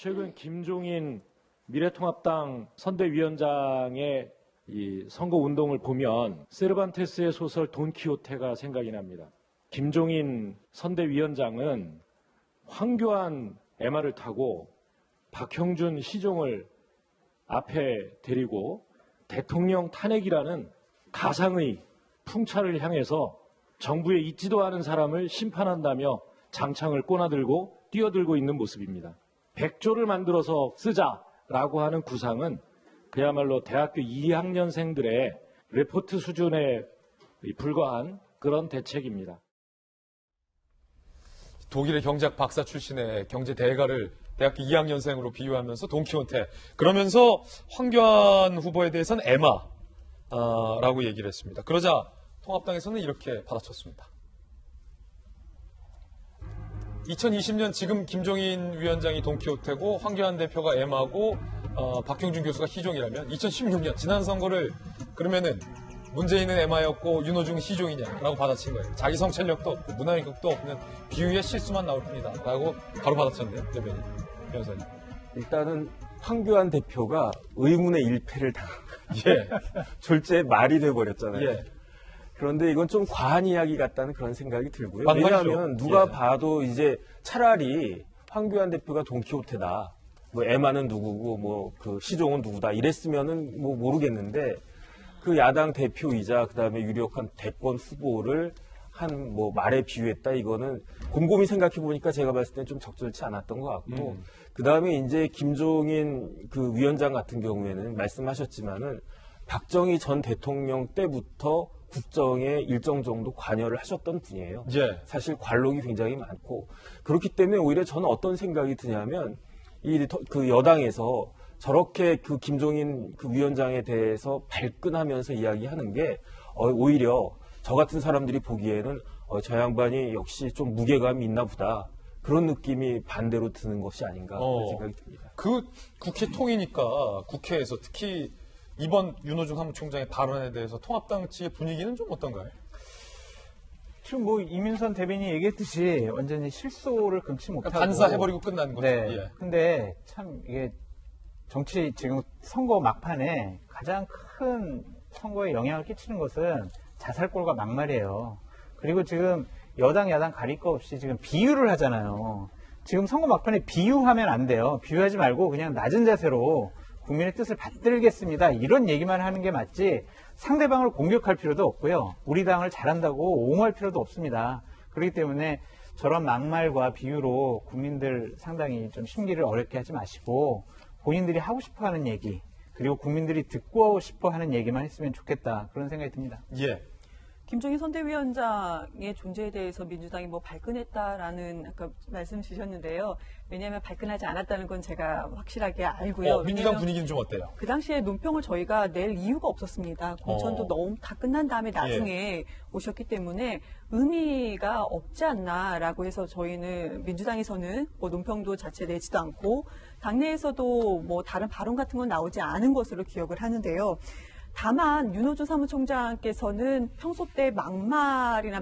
최근 김종인 미래통합당 선대위원장의 이 선거운동을 보면 세르반테스의 소설 돈키호테가 생각이 납니다. 김종인 선대위원장은 황교안 MR을 타고 박형준 시종을 앞에 데리고 대통령 탄핵이라는 가상의 풍차를 향해서 정부에 있지도 않은 사람을 심판한다며 장창을 꼬나들고 뛰어들고 있는 모습입니다. 100조를 만들어서 쓰자라고 하는 구상은 그야말로 대학교 2학년생들의 레포트 수준에 불과한 그런 대책입니다. 독일의 경제학 박사 출신의 경제 대가를 대학교 2학년생으로 비유하면서 돈키호테, 그러면서 황교안 후보에 대해서는 에마라고 얘기를 했습니다. 그러자 통합당에서는 이렇게 받아쳤습니다. 2020년 지금 김종인 위원장이 돈키호테고 황교안 대표가 에마고 박형준 교수가 희종이라면 2016년 지난 선거를 그러면은 문재인은 에마였고 윤호중은 희종이냐라고 받아친 거예요. 자기 성찰력도 없고 문화인격도 없는 비유의 실수만 나올 뿐이다 라고 바로 받아쳤네요. 대변인 변호사님. 일단은 황교안 대표가 의문의 일패를 당한 예. 졸지에 말이 돼버렸잖아요. 예. 그런데 이건 좀 과한 이야기 같다는 그런 생각이 들고요. 막말이죠. 왜냐하면 누가 예. 봐도 이제 차라리 황교안 대표가 돈키호테다, 뭐 에마는 누구고 뭐 그 시종은 누구다 이랬으면은 뭐 모르겠는데, 그 야당 대표이자 그다음에 유력한 대권 후보를 한 뭐 말에 비유했다, 이거는 곰곰이 생각해 보니까 제가 봤을 때 좀 적절치 않았던 것 같고, 그다음에 이제 김종인 그 위원장 같은 경우에는 말씀하셨지만은 박정희 전 대통령 때부터 국정에 일정 정도 관여를 하셨던 분이에요. 예. 사실 관록이 굉장히 많고, 그렇기 때문에 오히려 저는 어떤 생각이 드냐면 그 여당에서 저렇게 그 김종인 그 위원장에 대해서 발끈하면서 이야기하는 게 오히려 저 같은 사람들이 보기에는 저 양반이 역시 좀 무게감이 있나 보다, 그런 느낌이 반대로 드는 것이 아닌가 그런 생각이 듭니다. 그 국회 통이니까 국회에서 특히 이번 윤호중 사무총장의 발언에 대해서 통합당 측의 분위기는 좀 어떤가요? 지금 뭐 이민선 대변인이 얘기했듯이 완전히 실소를 금치 못하고 반사해버리고 끝난 거죠. 네. 예. 근데 참 이게 정치 지금 선거 막판에 가장 큰 선거에 영향을 끼치는 것은 자살골과 막말이에요. 그리고 지금 여당 야당 가릴 거 없이 지금 비유를 하잖아요. 지금 선거 막판에 비유하면 안 돼요. 비유하지 말고 그냥 낮은 자세로 국민의 뜻을 받들겠습니다, 이런 얘기만 하는 게 맞지, 상대방을 공격할 필요도 없고요. 우리 당을 잘한다고 옹호할 필요도 없습니다. 그렇기 때문에 저런 막말과 비유로 국민들 상당히 좀 심기를 어렵게 하지 마시고 본인들이 하고 싶어 하는 얘기, 그리고 국민들이 듣고 싶어 하는 얘기만 했으면 좋겠다, 그런 생각이 듭니다. 예. 김종인 선대위원장의 존재에 대해서 민주당이 뭐 발끈했다라는 아까 말씀 주셨는데요. 왜냐하면 발끈하지 않았다는 건 제가 확실하게 알고요. 민주당 분위기는 좀 어때요? 그 당시에 논평을 저희가 낼 이유가 없었습니다. 공천도 너무 다 끝난 다음에 나중에 오셨기 때문에 의미가 없지 않나라고 해서 저희는 민주당에서는 뭐 논평도 자체 내지도 않고 당내에서도 뭐 다른 발언 같은 건 나오지 않은 것으로 기억을 하는데요. 다만 윤호중 사무총장께서는 평소 때 막말이나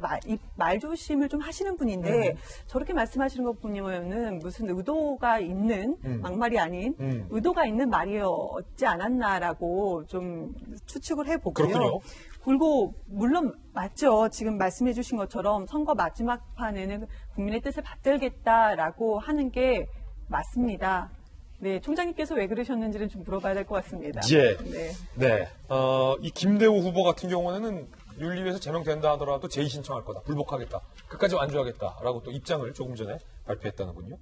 말조심을 좀 하시는 분인데 저렇게 말씀하시는 것 보면은 무슨 의도가 있는 막말이 아닌 의도가 있는 말이었지 않았나라고 좀 추측을 해보고요. 그렇군요. 그리고 물론 맞죠. 지금 말씀해 주신 것처럼 선거 마지막 판에는 국민의 뜻을 받들겠다라고 하는 게 맞습니다. 네, 총장님께서 왜 그러셨는지는 좀 물어봐야 될 것 같습니다. 예. 네. 네. 이 김대우 후보 같은 경우는 윤리위에서 제명된다 하더라도 재의 신청할 거다, 불복하겠다, 끝까지 완주하겠다라고 또 입장을 조금 전에 발표했다는군요.